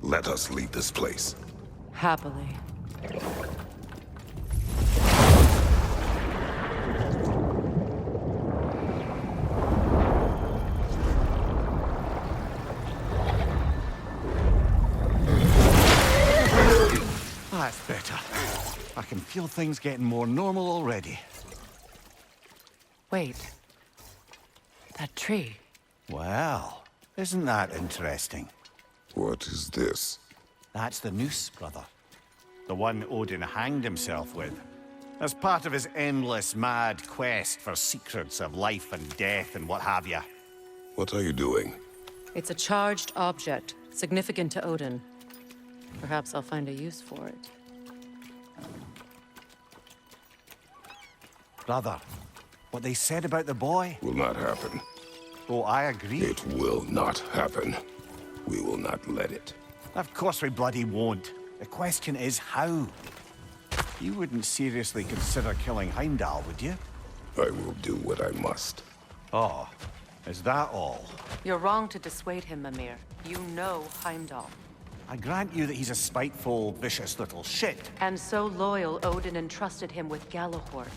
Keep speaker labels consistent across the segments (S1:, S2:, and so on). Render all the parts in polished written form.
S1: Let us leave this place.
S2: Happily.
S3: That's better. I can feel things getting more normal already.
S2: Wait. That tree.
S3: Well, isn't that interesting?
S1: What is this?
S3: That's the noose, brother. The one Odin hanged himself with. As part of his endless, mad quest for secrets of life and death and what have you.
S1: What are you doing?
S2: It's a charged object, significant to Odin. Perhaps I'll find a use for it.
S3: Brother, what they said about the boy?
S1: Will not happen.
S3: Oh, I agree.
S1: It will not happen. We will not let it.
S3: Of course we bloody won't. The question is how? You wouldn't seriously consider killing Heimdall, would you?
S1: I will do what I must.
S3: Oh, is that all?
S2: You're wrong to dissuade him, Mimir. You know Heimdall.
S3: I grant you that he's a spiteful, vicious little shit.
S2: And so loyal, Odin entrusted him with Galahorn.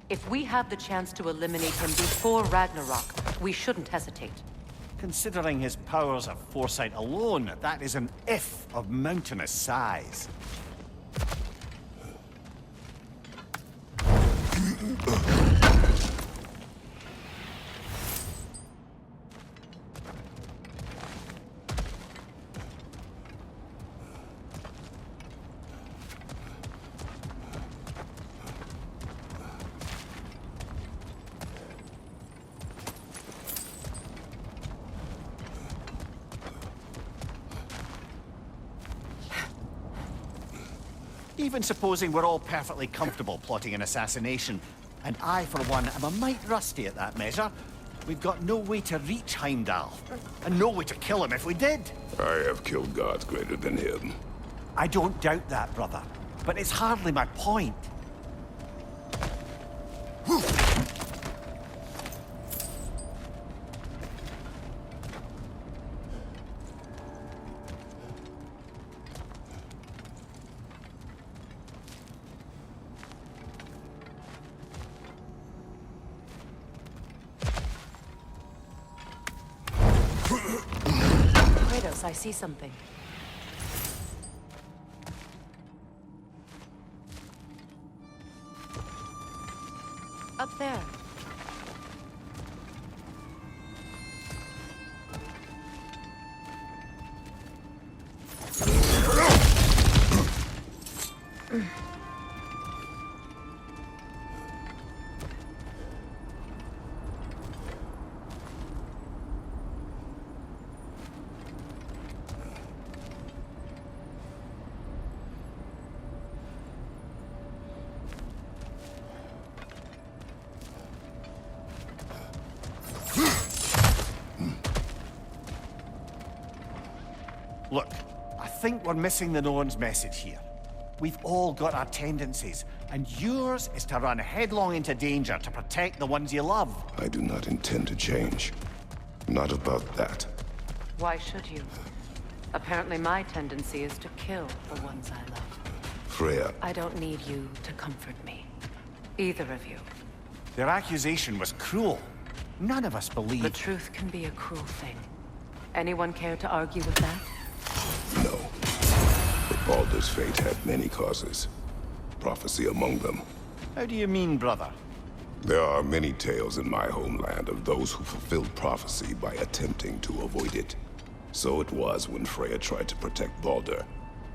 S2: If we have the chance to eliminate him before Ragnarok, we shouldn't hesitate.
S3: Considering his powers of foresight alone, that is an if of mountainous size. Even supposing we're all perfectly comfortable plotting an assassination, and I, for one, am a mite rusty at that measure, we've got no way to reach Heimdall, and no way to kill him if we did.
S1: I have killed gods greater than him.
S3: I don't doubt that, brother, but it's hardly my point.
S2: Kratos, I see something. Up there.
S3: Look, I think we're missing the Norns' message here. We've all got our tendencies, and yours is to run headlong into danger to protect the ones you love.
S1: I do not intend to change. Not about that.
S2: Why should you? Apparently my tendency is to kill the ones I love.
S1: Freya,
S2: I don't need you to comfort me. Either of you.
S3: Their accusation was cruel. None of us
S2: The
S3: believed.
S2: truth can be a cruel thing. Anyone care to argue with that?
S1: no. But Baldur's fate had many causes. Prophecy among them.
S3: How do you mean, brother?
S1: There are many tales in my homeland of those who fulfilled prophecy by attempting to avoid it. So it was when Freya tried to protect Baldur.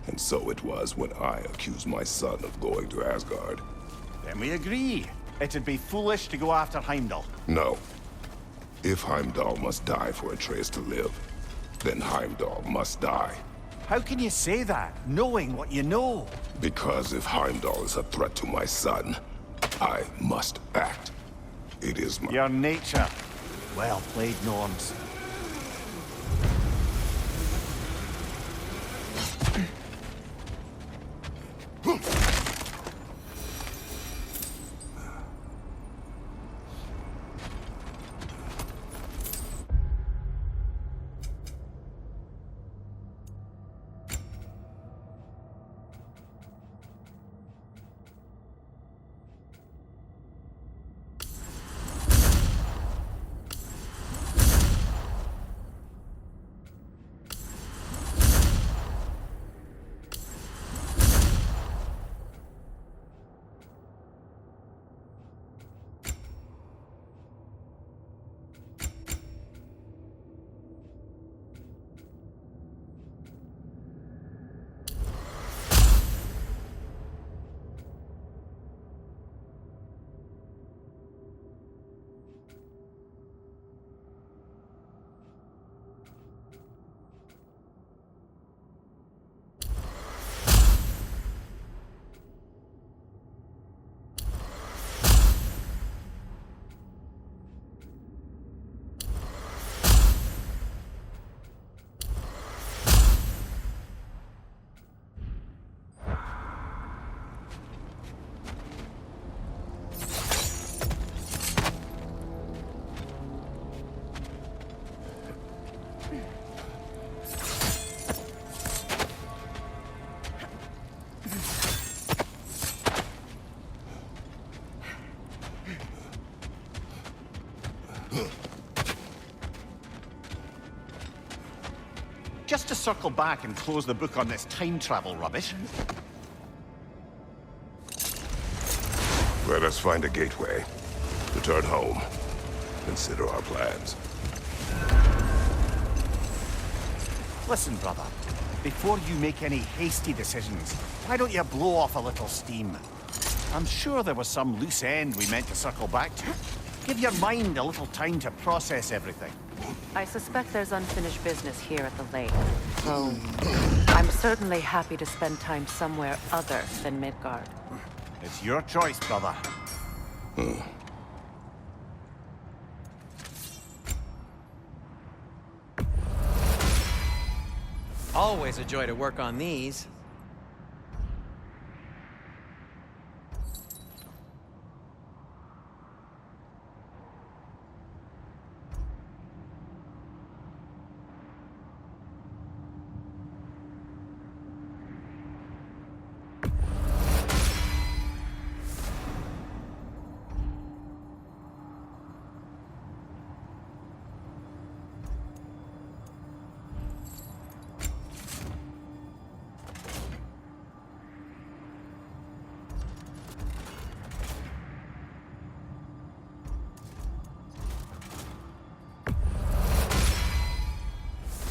S1: And so it was when I accused my son of going to Asgard.
S3: Then we agree. It'd be foolish to go after Heimdall.
S1: No. If Heimdall must die for Atreus to live, then Heimdall must die.
S3: How can you say that, knowing what you know?
S1: Because if Heimdall is a threat to my son, I must act. It is my...
S3: Your nature. Well played, Norns. just to circle back and close the book on this time travel rubbish.
S1: Let us find a gateway. Return home. Consider our plans.
S3: Listen, brother. Before you make any hasty decisions, why don't you blow off a little steam? I'm sure there was some loose end we meant to circle back to. Give your mind a little time to process everything.
S2: I suspect there's unfinished business here at the lake. So, I'm certainly happy to spend time somewhere other than Midgard.
S3: It's your choice, brother.
S4: Always a joy to work on these.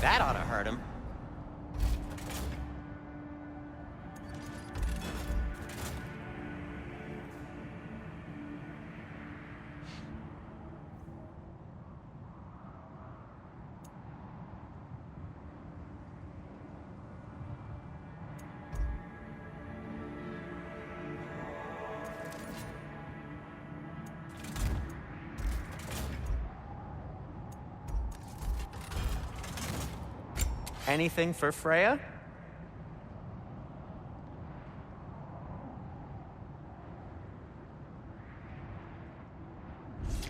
S4: That ought to hurt him. Anything for Freya?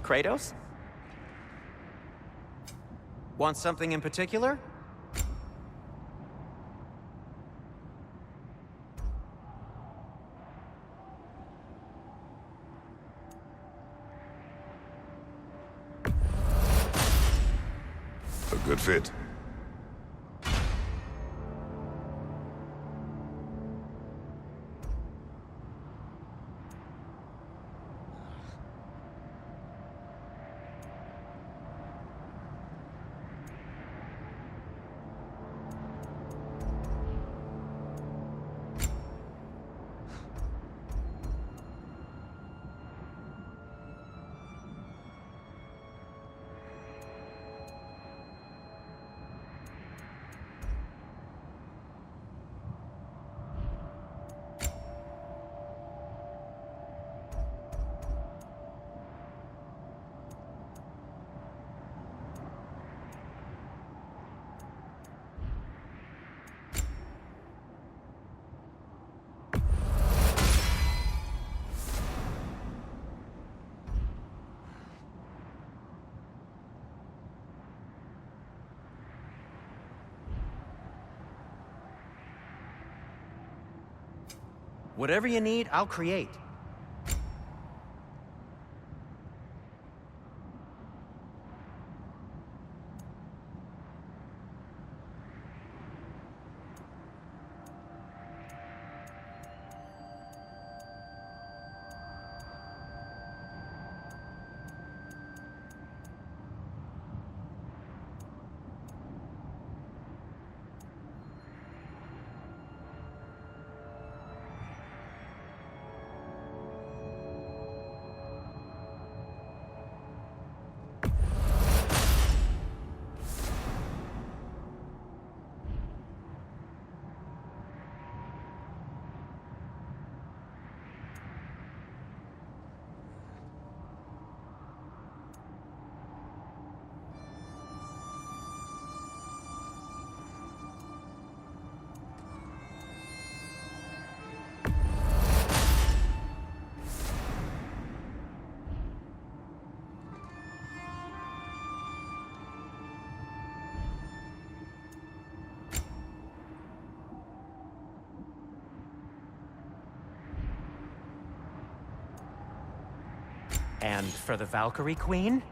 S4: Kratos? Want something in particular?
S1: A good fit.
S4: Whatever you need, I'll create. And for the Valkyrie Queen?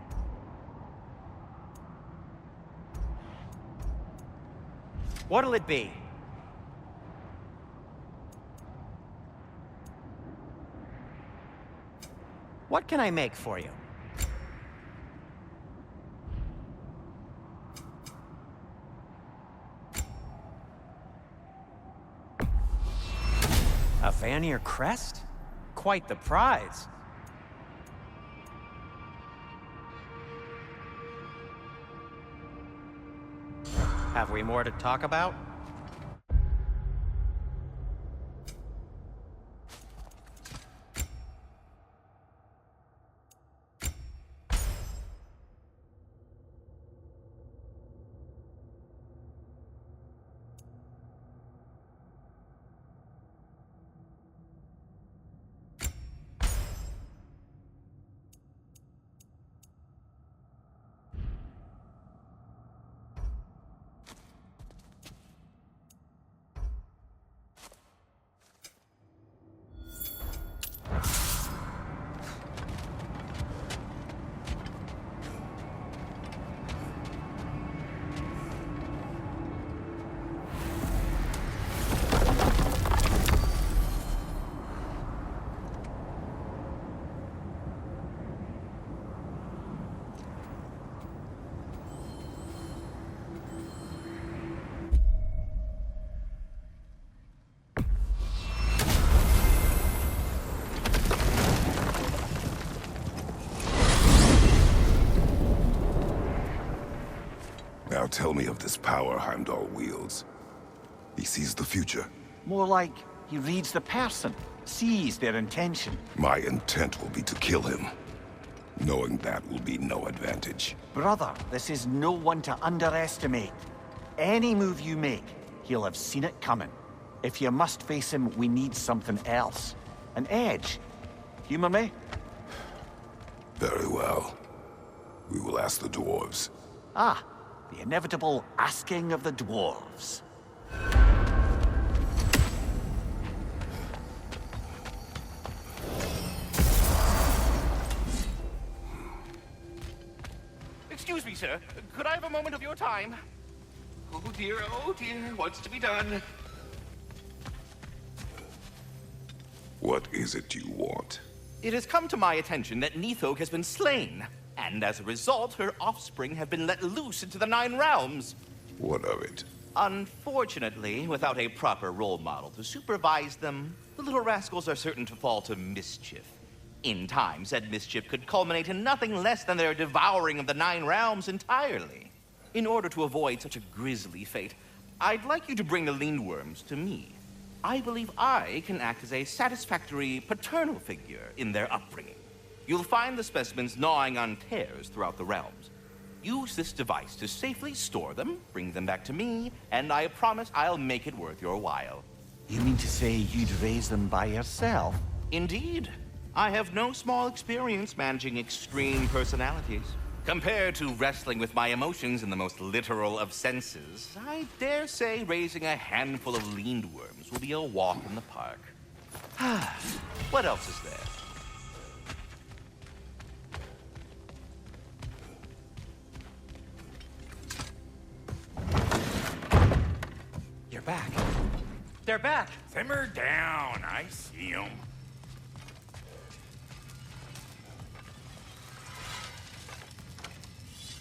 S4: What'll it be? What can I make for you? A Vanir crest? Quite the prize. Have we more to talk about?
S1: Now tell me of this power Heimdall wields. He sees the future.
S3: More like he reads the person, sees their intention.
S1: My intent will be to kill him. Knowing that will be no advantage.
S3: Brother, this is no one to underestimate. Any move you make, he'll have seen it coming. If you must face him, we need something else. An edge. Humor me?
S1: Very well. We will ask the dwarves.
S3: Ah, the inevitable asking of the dwarves.
S5: Excuse me, sir. Could I have a moment of your time? Oh dear, what's to be done?
S1: What is it you want?
S5: It has come to my attention that Nithog has been slain, and as a result, her offspring have been let loose into the Nine Realms.
S1: What of it?
S5: Unfortunately, without a proper role model to supervise them, the little rascals are certain to fall to mischief. In time, said mischief could culminate in nothing less than their devouring of the Nine Realms entirely. In order to avoid such a grisly fate, I'd like you to bring the Lindworms to me. I believe I can act as a satisfactory paternal figure in their upbringing. You'll find the specimens gnawing on tears throughout the realms. Use this device to safely store them, bring them back to me, and I promise I'll make it worth your while.
S3: You mean to say you'd raise them by yourself?
S5: Indeed. I have no small experience managing extreme personalities. Compared to wrestling with my emotions in the most literal of senses, I dare say raising a handful of Lindworms will be a walk in the park. What else is there?
S4: You're back. They're back.
S6: Simmer down. I see 'em.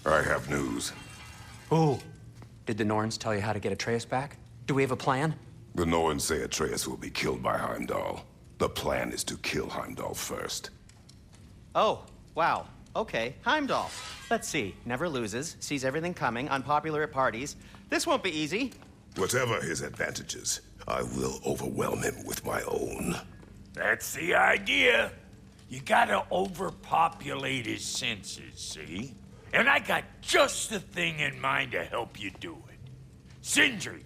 S1: I have news.
S4: Ooh. Did the Norns tell you how to get Atreus back? Do we have a plan?
S1: The Norns say Atreus will be killed by Heimdall. The plan is to kill Heimdall first.
S4: Oh, wow. Okay, Heimdall. Let's see. Never loses, sees everything coming, unpopular at parties. This won't be easy.
S1: Whatever his advantages, I will overwhelm him with my own.
S6: That's the idea. You gotta overpopulate his senses, see? And I got just the thing in mind to help you do it. Sindri,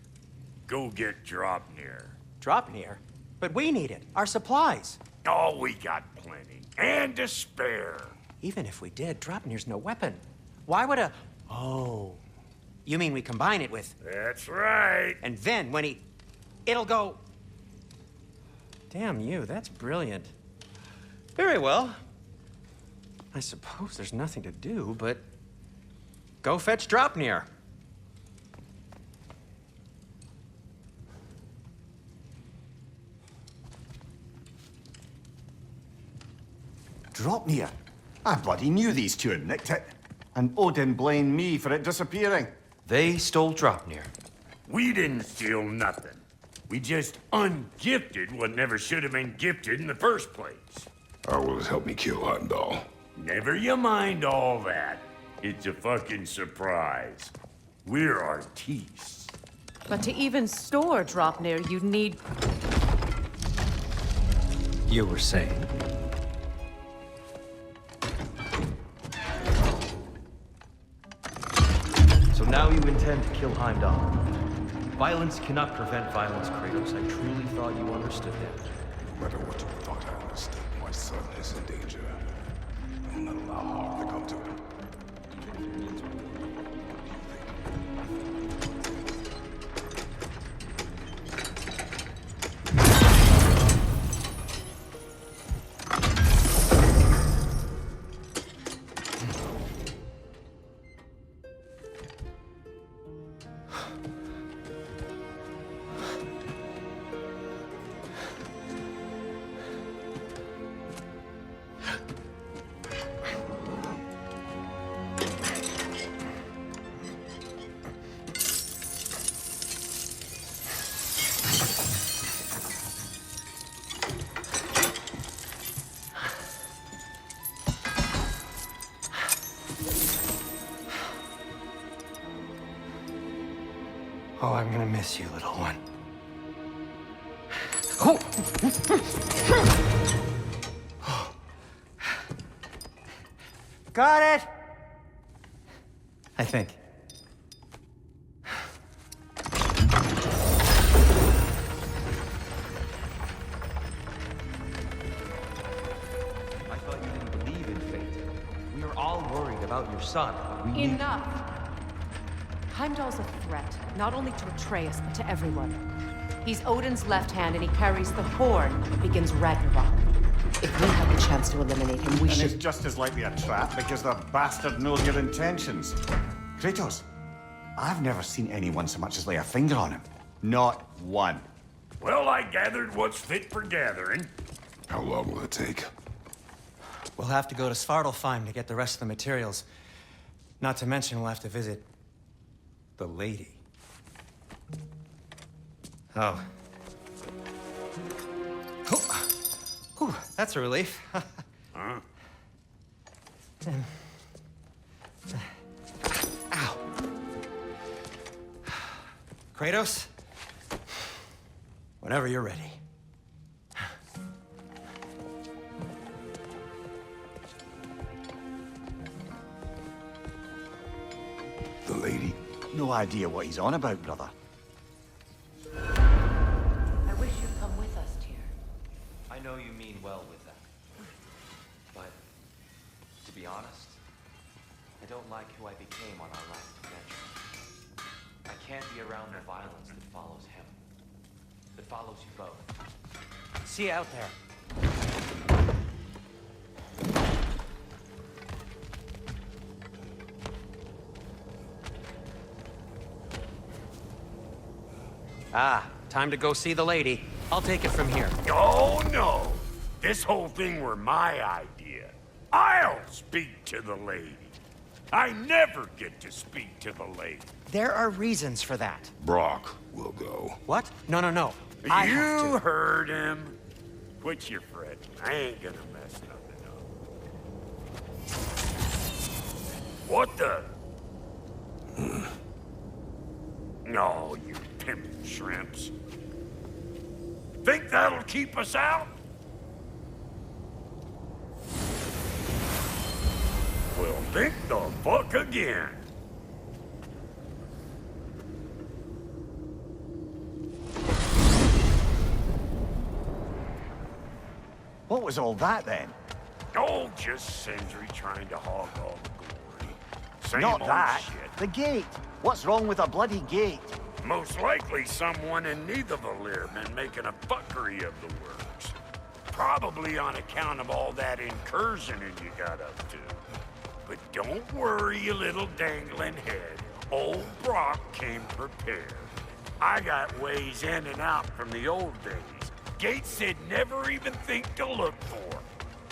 S6: go get Draupnir.
S4: Draupnir? But we need it. Our supplies.
S6: Oh, we got plenty. And to spare.
S4: Even if we did, Draupnir's no weapon. Why would a... Oh. You mean we combine it with...
S6: That's right.
S4: And then when he... It'll go... Damn you, that's brilliant. Very well. I suppose there's nothing to do, but... Go fetch Draupnir.
S3: Draupnir. I bloody knew these two had nicked it. And Odin blamed me for it disappearing.
S4: They stole Draupnir.
S6: We didn't steal nothing. We just ungifted what never should have been gifted in the first place.
S1: How will it help me kill Heimdall?
S6: Never you mind all that. It's a fucking surprise. We're artistes.
S2: But to even store Draupnir, you'd need...
S4: You were saying? So now you intend to kill Heimdall. Violence cannot prevent violence, Kratos. I truly thought you understood that.
S1: No matter what you thought I understood, my son is in danger. I will not allow harm to come to him.
S4: Oh, I'm gonna miss you, little one. Oh!
S3: Got it!
S4: I think. I thought you didn't believe in fate. We were all worried about your son.
S2: Enough! Heimdall's a threat, not only to Atreus, but to everyone. He's Odin's left hand, and he carries the horn that begins Ragnarok. If we have the chance to eliminate him, we
S3: And
S2: should...
S3: it's just as likely a trap because the bastard knows your intentions. Kratos, I've never seen anyone so much as lay a finger on him. Not one.
S6: Well, I gathered what's fit for gathering.
S1: How long will it take?
S4: We'll have to go to Svartalfheim to get the rest of the materials. Not to mention we'll have to visit the lady. Oh. Whew, that's a relief.
S6: Huh?
S4: Ow. Kratos? Whenever you're ready.
S1: The lady?
S3: No idea what he's on about, brother.
S2: I wish you'd come with us, Tyr.
S4: I know you mean well with that. But, to be honest, I don't like who I became on our last adventure. I can't be around the violence that follows him. That follows you both. See you out there. Ah, time to go see the lady. I'll take it from here.
S6: Oh, no. This whole thing were my idea. I'll speak to the lady. I never get to speak to the lady.
S4: There are reasons for that.
S1: Brock will go.
S4: What? No, no, no. I have
S6: You
S4: to.
S6: heard him. Quit your fretting. I ain't gonna mess nothing up. What the? No, you pimpin' shrimps. Think that'll keep us out? Well, think the fuck again.
S3: What was all that then?
S6: Oh, just Sindri trying to hog all the glory. Same
S3: Not
S6: old
S3: that.
S6: shit.
S3: The gate. What's wrong with a bloody gate?
S6: Most likely someone in Nidavellir been making a fuckery of the works. Probably on account of all that incursioning you got up to. But don't worry, you little dangling head. Old Brock came prepared. I got ways in and out from the old days. Gates they'd never even think to look for.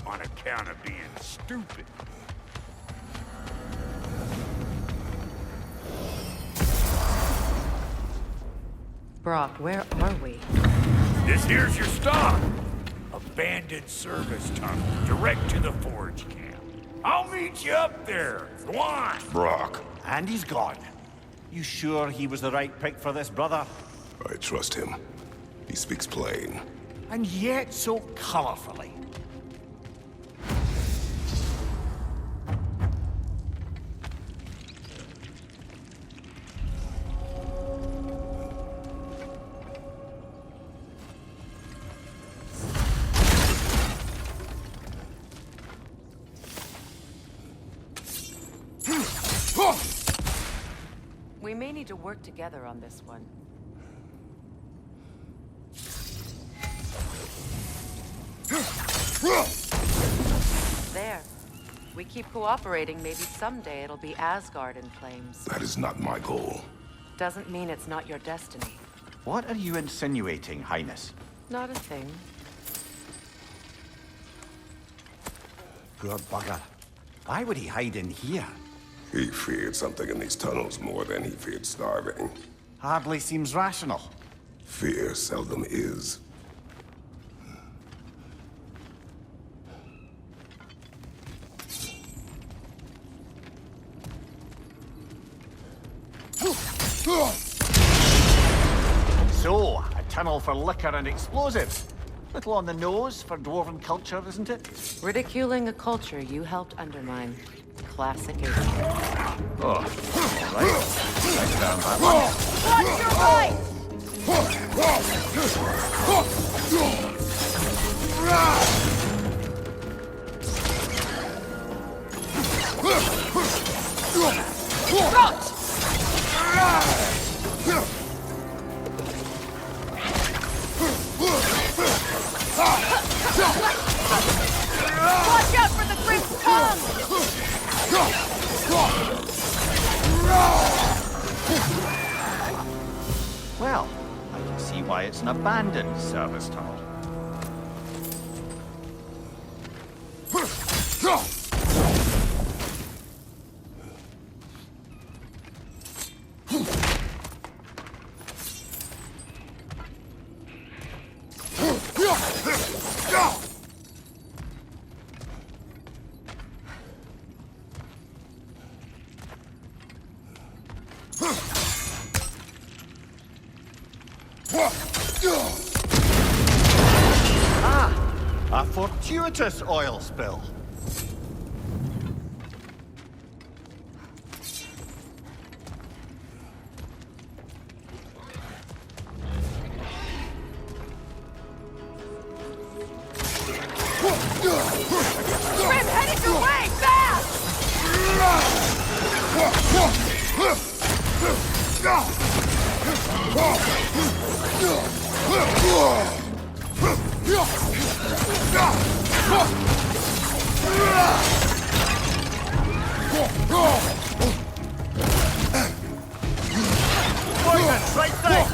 S6: on account of being stupid.
S2: Brock, where are we?
S6: This here's your stop. Abandoned service tunnel, direct to the forge camp. I'll meet you up there. Go on.
S1: Brock,
S3: And he's gone. You sure he was the right pick for this, brother?
S1: I trust him. He speaks plain.
S3: And yet so colorfully.
S2: We may need to work together on this one. There. We keep cooperating, maybe someday it'll be Asgard in flames.
S1: That is not my goal.
S2: Doesn't mean it's not your destiny.
S3: What are you insinuating, Highness?
S2: Not a thing.
S3: Poor bugger. Why would he hide in here?
S1: He feared something in these tunnels more than he feared starving.
S3: Hardly seems rational.
S1: Fear seldom is.
S3: So, a tunnel for liquor and explosives. Little on the nose for dwarven culture, isn't it?
S2: Ridiculing a culture you helped undermine. Classic Aesir.
S3: Oh, right. Right down that one.
S2: Watch your right! Watch out for the Grim's tongue!
S3: Well, I can see why it's an abandoned service tunnel. A fortuitous oil spill.
S2: Grim, headed your way! Fast!
S3: Poison, right side!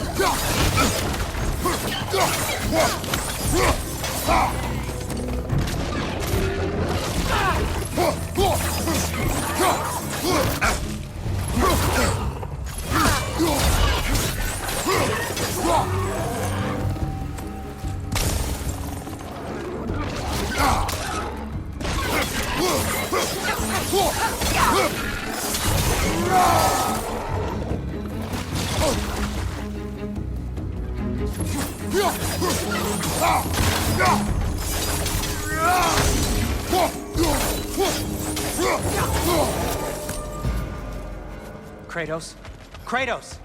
S7: Kratos? Kratos!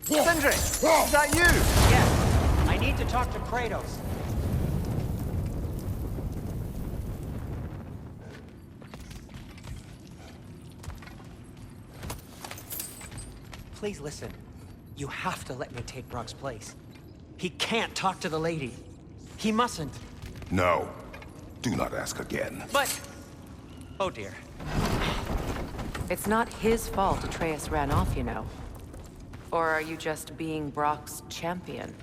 S3: Sindri! Is that you?
S7: Yes, I need to talk to Kratos. Please listen. You have to let me take Brock's place. He can't talk to the lady. He mustn't.
S1: No. Do not ask again.
S7: But... oh dear.
S2: It's not his fault Atreus ran off, you know. Or are you just being Brock's champion?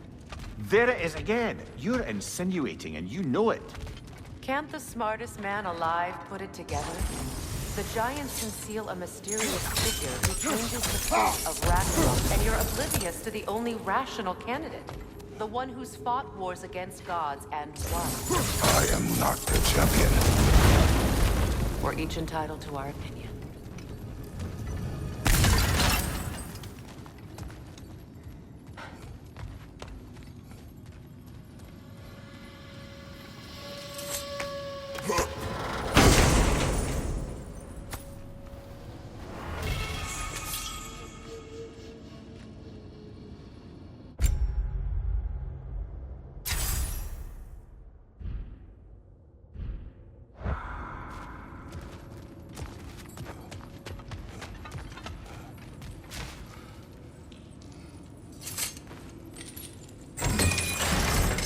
S3: There it is again. You're insinuating and you know it.
S2: Can't the smartest man alive put it together? The giants conceal a mysterious figure who changes the fate of Ragnarok, and you're oblivious to the only rational candidate. The one who's fought wars against gods and won.
S1: I am not the champion.
S2: We're each entitled to our opinion.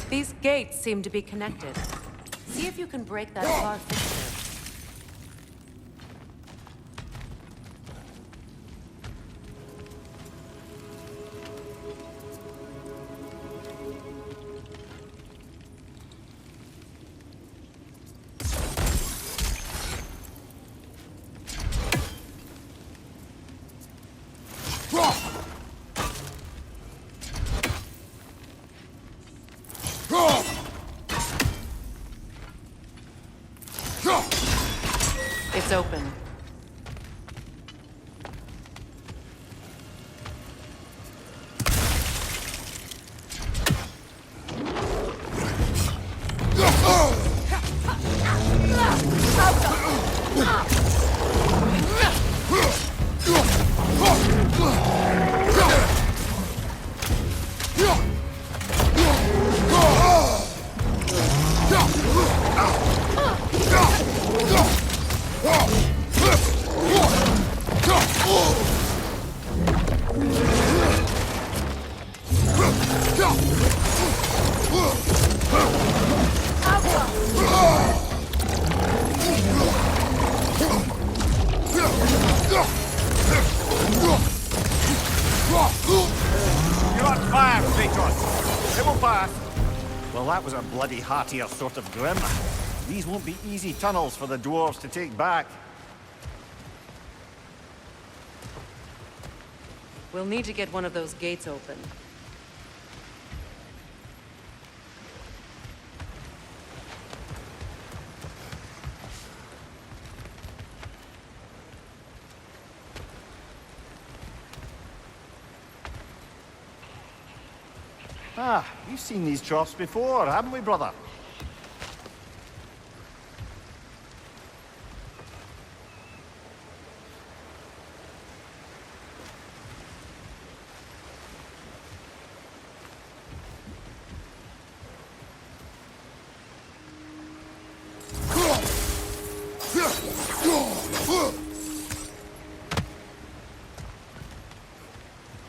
S2: These gates seem to be connected. See if you can break that bar fixture. It's open.
S3: You're on fire, Kratos. It will pass. Well, that was a bloody heartier sort of grim. These won't be easy tunnels for the dwarves to take back.
S2: We'll need to get one of those gates open.
S3: Ah, we've seen these troughs before, haven't we, brother?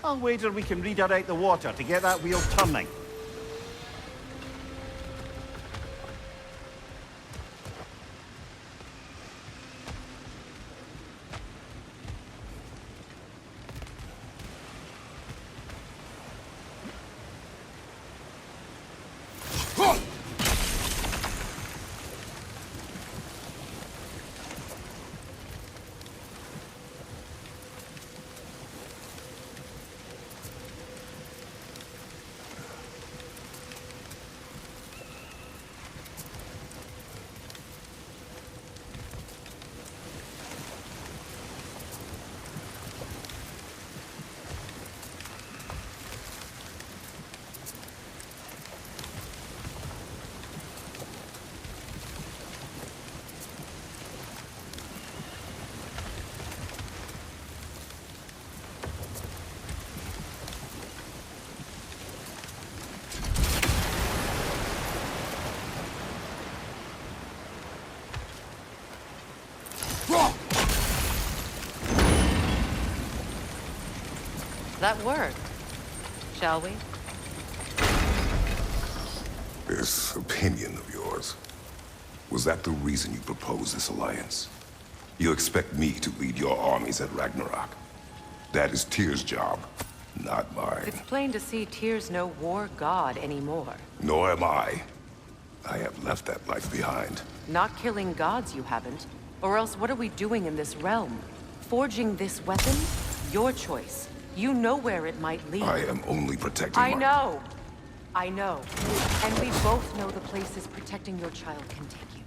S3: I'll wager we can redirect the water to get that wheel turning.
S2: That worked. Shall we?
S1: This opinion of yours, was that the reason you proposed this alliance? You expect me to lead your armies at Ragnarok. That is Tyr's job, not mine.
S2: It's plain to see Tyr's no war god anymore.
S1: Nor am I. I have left that life behind.
S2: Not killing gods, you haven't. Or else what are we doing in this realm? Forging this weapon? Your choice. You know where it might lead.
S1: I am only protecting
S2: I know. I know. And we both know the places protecting your child can take you.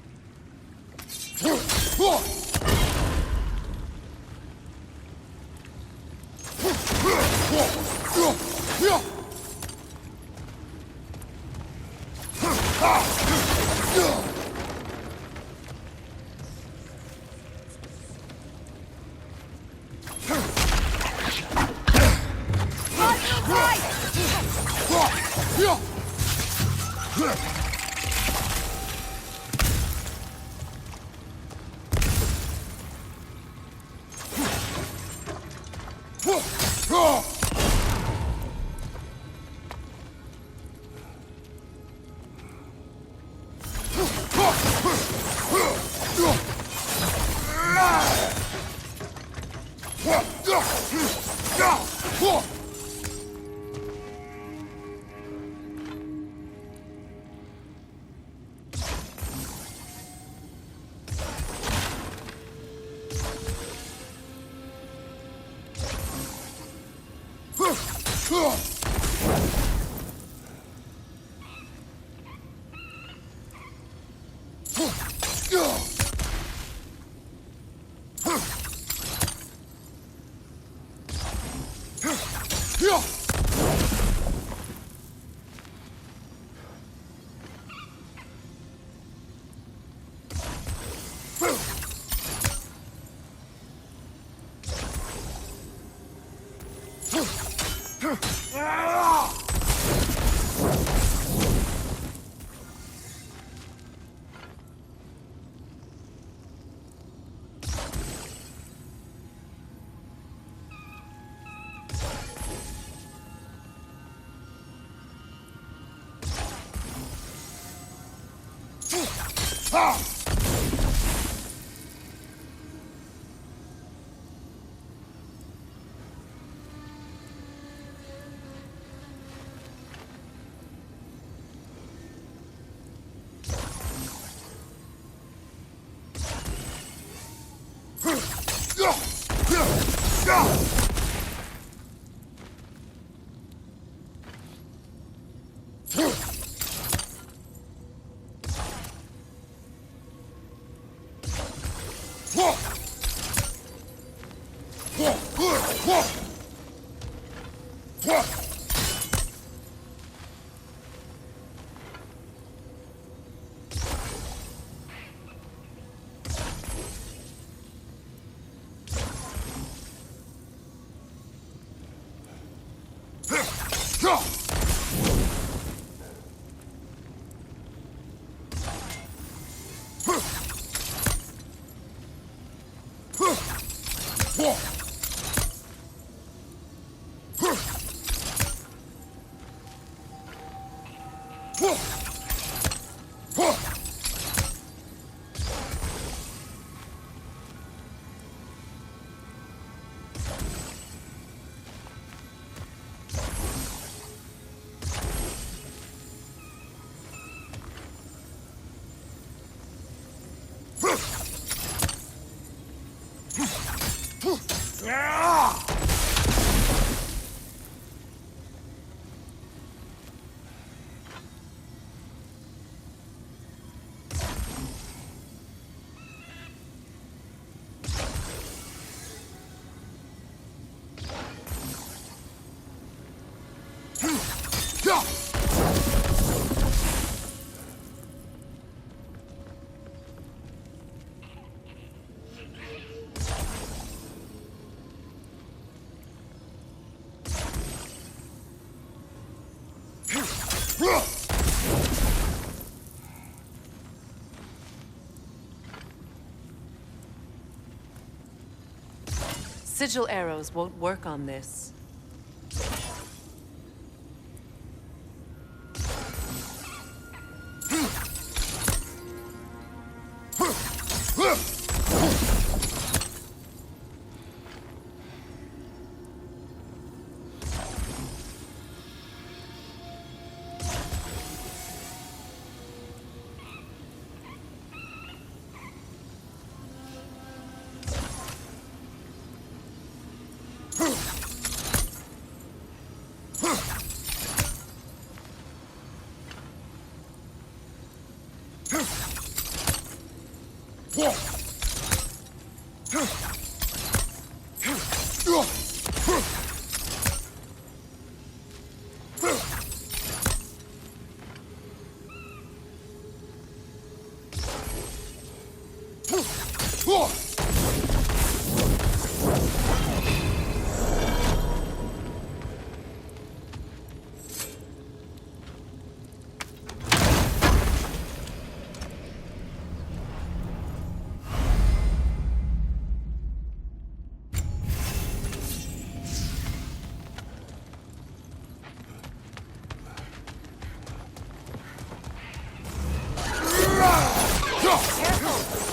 S2: Sigil arrows won't work on this.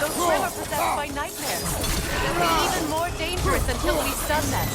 S2: Those men are possessed by nightmares. They'll be even more dangerous until we stun them.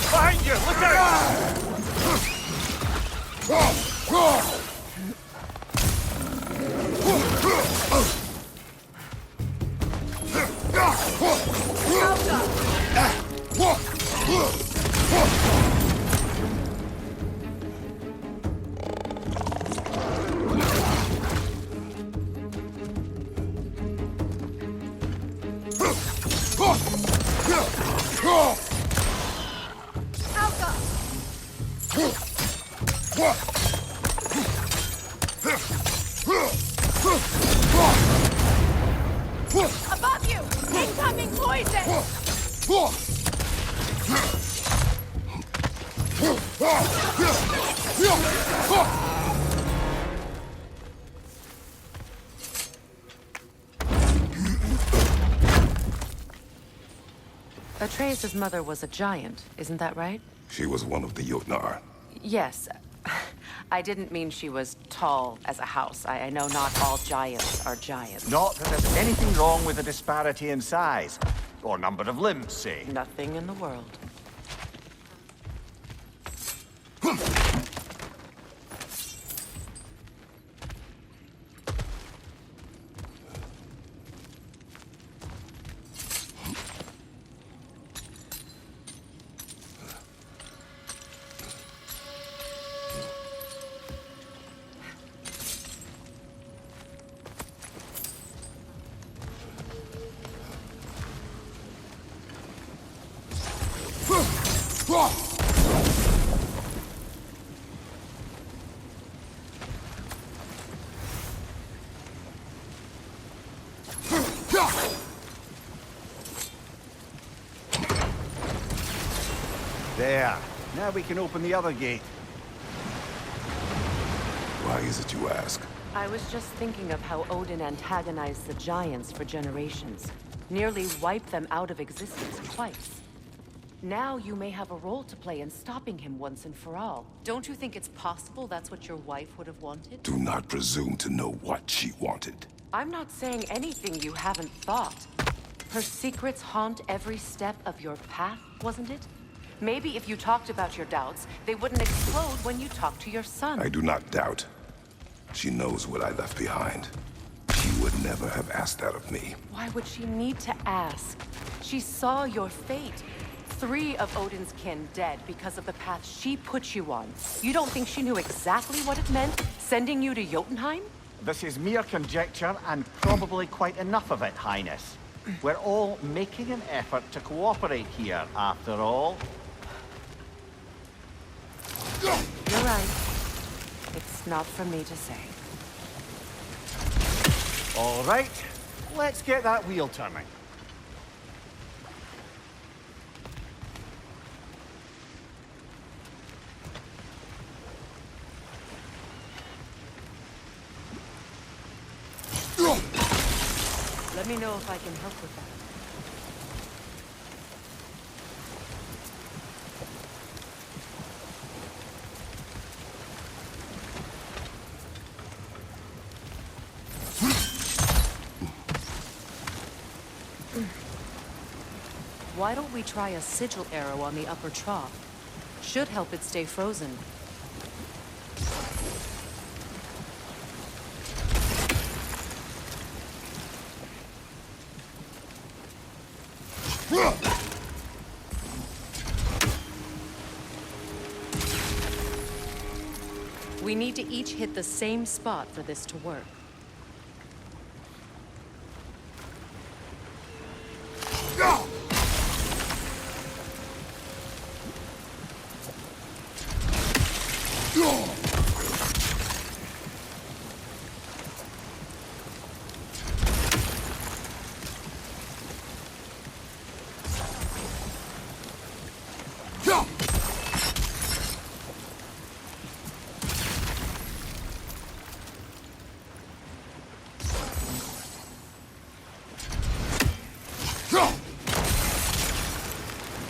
S6: Behind you! Look out!
S2: Above you! Incoming poison! Atreus' mother was a giant, isn't that right?
S1: She was one of the Jotnar.
S2: Yes. I didn't mean she was tall as a house. I know not all giants are giants.
S3: Not that there's anything wrong with the disparity in size. Or number of limbs, say.
S2: Nothing in the world.
S3: There. Now we can open the other gate.
S1: Why is it you ask?
S2: I was just thinking of how Odin antagonized the giants for generations. Nearly wiped them out of existence twice. Now you may have a role to play in stopping him once and for all. Don't you think it's possible that's what your wife would have wanted?
S1: Do not presume to know what she wanted.
S2: I'm not saying anything you haven't thought. Her secrets haunt every step of your path, wasn't it? Maybe if you talked about your doubts, they wouldn't explode when you talked to your son.
S1: I do not doubt. She knows what I left behind. She would never have asked that of me.
S2: Why would she need to ask? She saw your fate. 3 of Odin's kin dead because of the path she put you on. You don't think she knew exactly what it meant, sending you to Jotunheim?
S3: This is mere conjecture, and probably quite enough of it, Highness. We're all making an effort to cooperate here, after all.
S2: You're right. It's not for me to say.
S3: All right, let's get that wheel turning.
S2: Let me know if I can help with that. Why don't we try a sigil arrow on the upper trough? Should help it stay frozen. We need to each hit the same spot for this to work.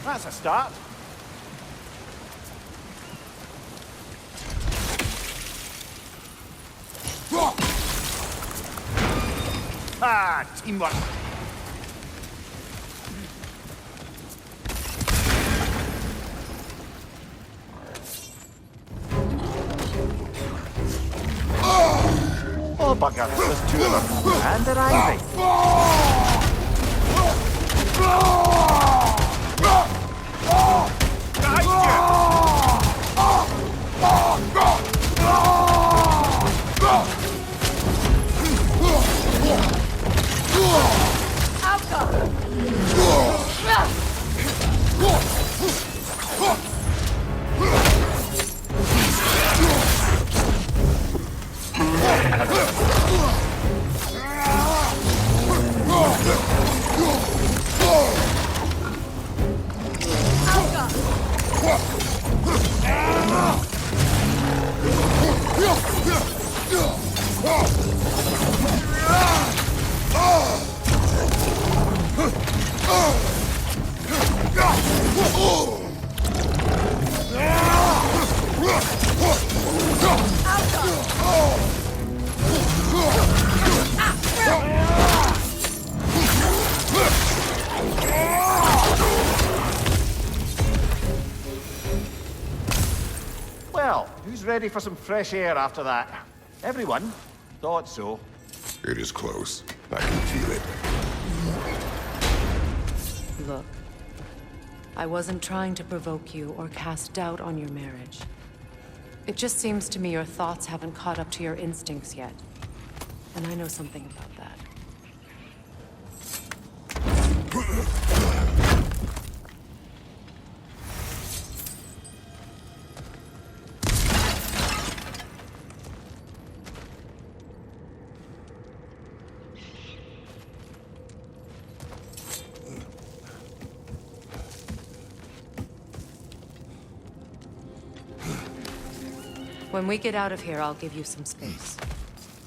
S3: That's a start. Ah, teamwork. Oh, bugger. There's 2 of them. And they're angry. Well, who's ready for some fresh air after that? Everyone? Thought so.
S1: It is close. I can feel it.
S2: Look, I wasn't trying to provoke you or cast doubt on your marriage. It just seems to me your thoughts haven't caught up to your instincts yet. And I know something about that. When we get out of here, I'll give you some space.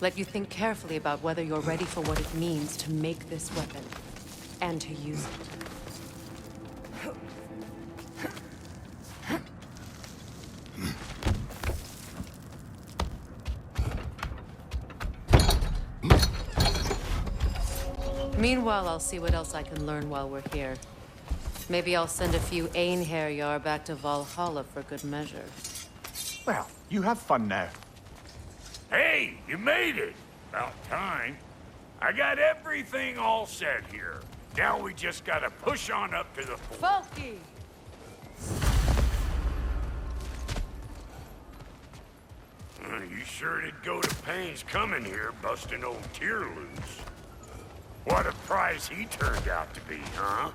S2: Let you think carefully about whether you're ready for what it means to make this weapon, and to use it. Meanwhile, I'll see what else I can learn while we're here. Maybe I'll send a few Einherjar back to Valhalla for good measure.
S3: Well, you have fun now.
S6: Hey, you made it! About time. I got everything all set here. Now we just gotta push on up to the fort.
S2: Folky!
S6: You sure did go to pains coming here, busting old Tyr loose. What a prize he turned out to be, huh?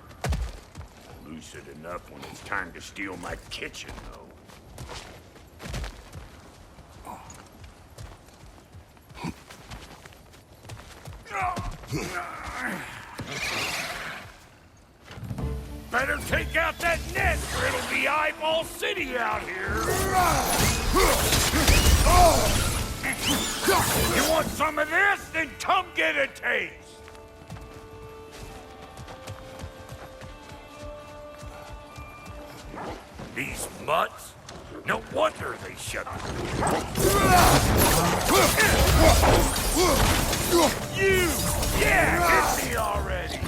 S6: Lucid enough when it's time to steal my kitchen, though. Better take out that net, or it'll be Eyeball City out here. You want some of this? Then come get a taste. These mutts? No wonder they shut the You! Yeah, hit me already!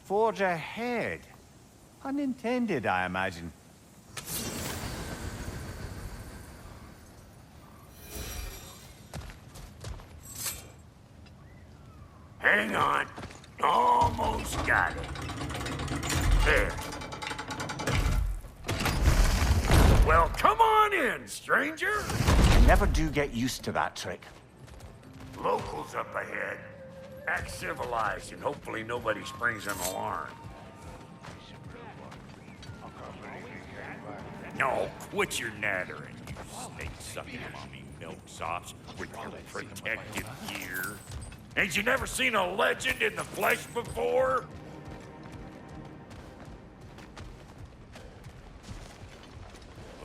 S3: Forge ahead. Unintended, I imagine.
S6: Hang on. Almost got it. There. Well, come on in, stranger.
S3: I never do get used to that trick.
S6: Locals up ahead. Act civilized and hopefully nobody springs an alarm. No, quit your nattering, you snake-sucking mommy milksops with your protective gear. Ain't you never seen a legend in the flesh before?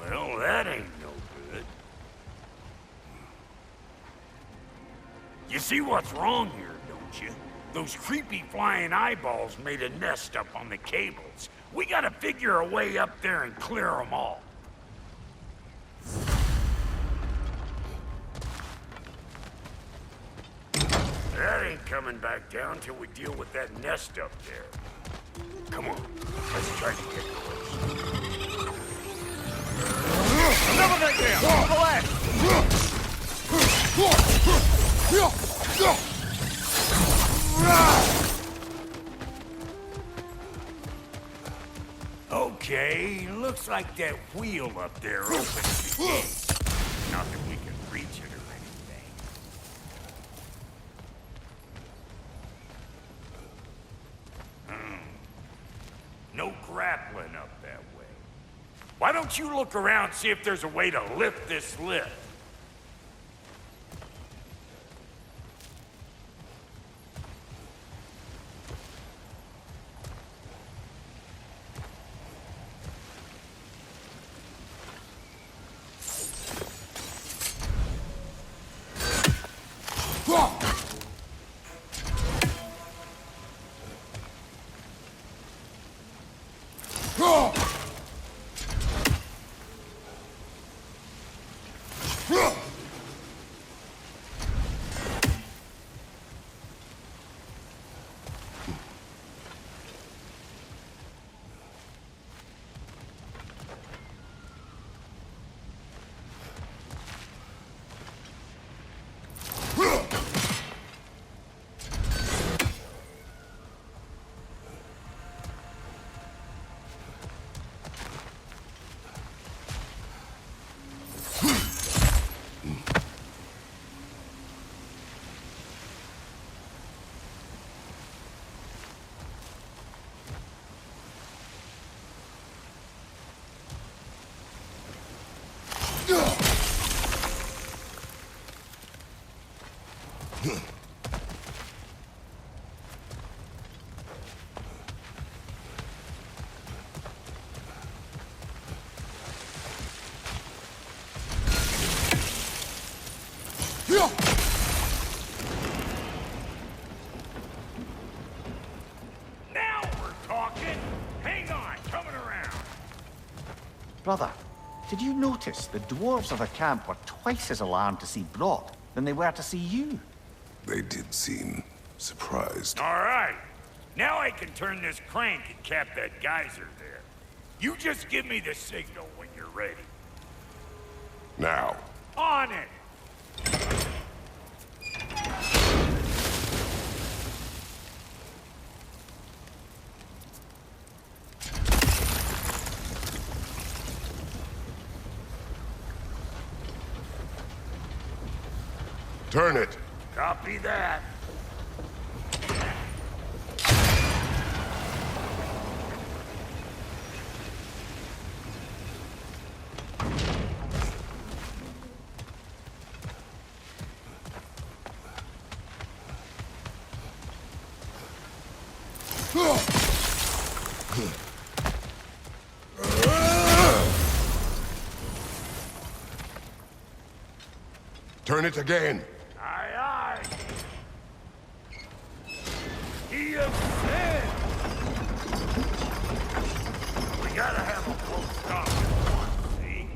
S6: Well, that ain't no good. You see what's wrong here, don't you? Those creepy flying eyeballs made a nest up on the cables. We gotta figure a way up there and clear them all. That ain't coming back down till we deal with that nest up there. Come on, let's try to get close.
S3: Never get there! To the left!
S6: Okay, looks like that wheel up there opens the gate. Not that we can reach it or anything. No grappling up that way. Why don't you look around, see if there's a way to lift this lift?
S3: Brother, did you notice the dwarves of the camp were twice as alarmed to see Brock than they were to see you?
S1: They did seem surprised.
S6: All right. Now I can turn this crank and cap that geyser there. You just give me the signal when you're ready.
S1: Now.
S6: On it!
S1: Turn it.
S6: Copy that.
S1: Turn it again.
S6: Aye, aye. He has said. We gotta have a full stop at once, see?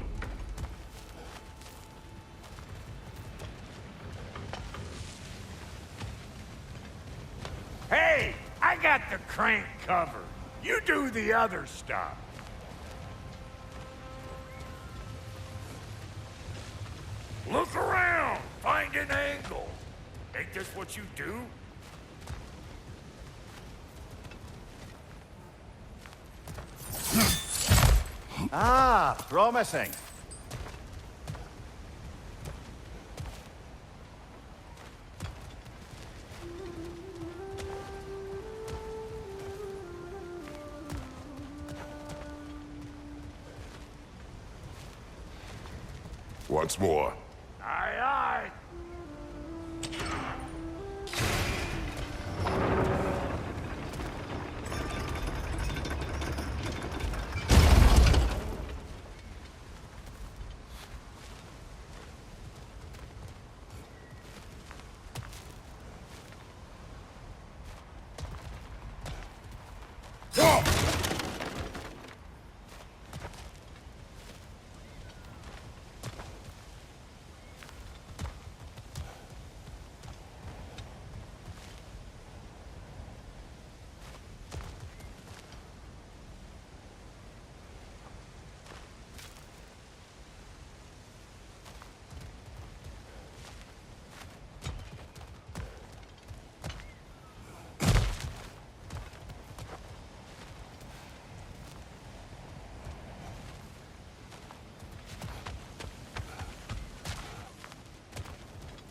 S6: Hey, I got the crank covered. You do the other stuff. Look around! Find an angle! Ain't this what you do?
S3: Ah, promising.
S1: Once more.
S6: Aye, aye.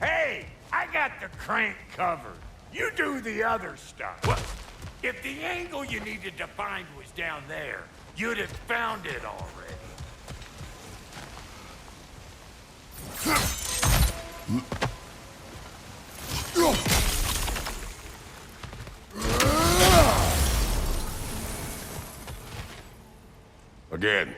S6: Hey, I got the crank covered. You do the other stuff. What? If the angle you needed to find was down there, you'd have found it already.
S1: Again.